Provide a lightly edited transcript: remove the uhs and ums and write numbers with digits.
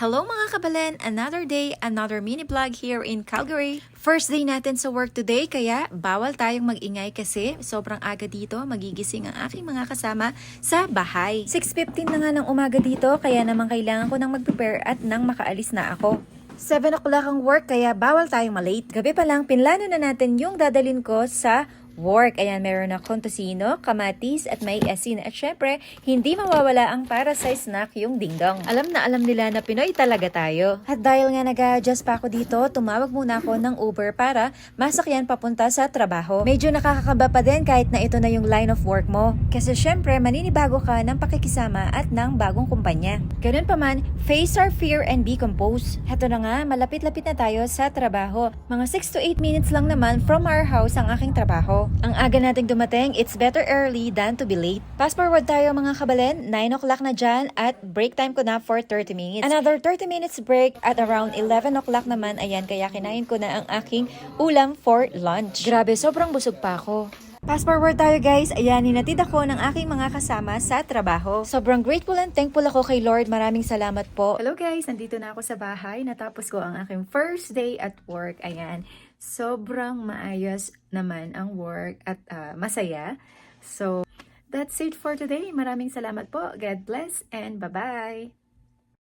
Hello mga kabalen! Another day, another mini vlog here in Calgary. First day natin sa work today, kaya bawal tayong mag-ingay kasi sobrang aga dito magigising ang aking mga kasama sa bahay. 6:15 na nga ng umaga dito, kaya naman kailangan ko nang mag-prepare at nang makaalis na ako. 7 o'clock ang work, kaya bawal tayong malate. Gabi pa lang, pinlano na natin yung dadalin ko sa work. Ayan, meron akong tocino, kamatis, at may asin. At syempre, hindi mawawala ang para sa snack yung dingdong. Alam na alam nila na Pinoy talaga tayo. At dahil nga nag-a-adjust pa ako dito, tumawag muna ako ng Uber para masakyan papunta sa trabaho. Medyo nakakakaba pa din kahit na ito na yung line of work mo. Kasi syempre, maninibago ka ng pakikisama at ng bagong kumpanya. Ganun pa man, face our fear and be composed. Heto na nga, malapit-lapit na tayo sa trabaho. Mga 6 to 8 minutes lang naman from our house ang aking trabaho. Ang aga nating dumating, it's better early than to be late. Fast forward tayo mga kabalen, 9 o'clock na dyan at break time ko na for 30 minutes. Another 30 minutes break at around 11 o'clock naman, ayan, kaya kinain ko na ang aking ulam for lunch. Grabe, sobrang busog pa ako. Fast forward tayo guys, ayan, hinatid ako ng aking mga kasama sa trabaho. Sobrang grateful and thankful ako kay Lord, maraming salamat po. Hello guys, nandito na ako sa bahay, natapos ko ang aking first day at work, ayan. Sobrang maayos naman ang work at masaya. So, that's it for today. Maraming salamat po. God bless and bye-bye!